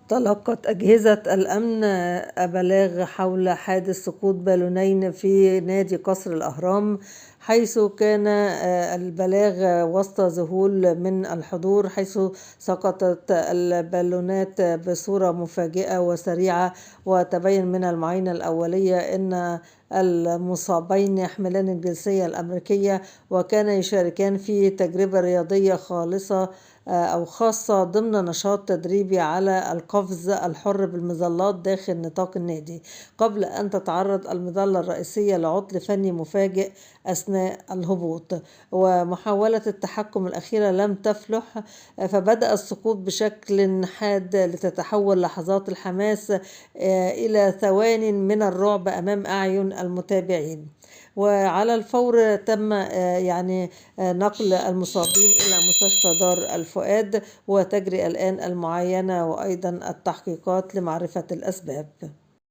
تلقت أجهزة الأمن بلاغ حول حادث سقوط بالونين في نادي قصر الأهرام، حيث كان البلاغ وسط ذهول من الحضور، حيث سقطت البالونات بصورة مفاجئة وسريعة. وتبين من المعاينة الأولية أن المصابين يحملان الجنسية الأمريكية، وكان يشاركان في تجربة رياضية خاصة ضمن نشاط تدريبي على القفز الحر بالمظلات داخل نطاق النادي، قبل أن تتعرض المظلة الرئيسية لعطل فني مفاجئ أثناء الهبوط. ومحاولة التحكم الأخيرة لم تفلح، فبدأ السقوط بشكل حاد لتتحول لحظات الحماس إلى ثوان من الرعب أمام أعين المتابعين. وعلى الفور تم نقل المصابين إلى مستشفى دار الفؤاد، وتجري الآن المعاينة وأيضا التحقيقات لمعرفة الأسباب.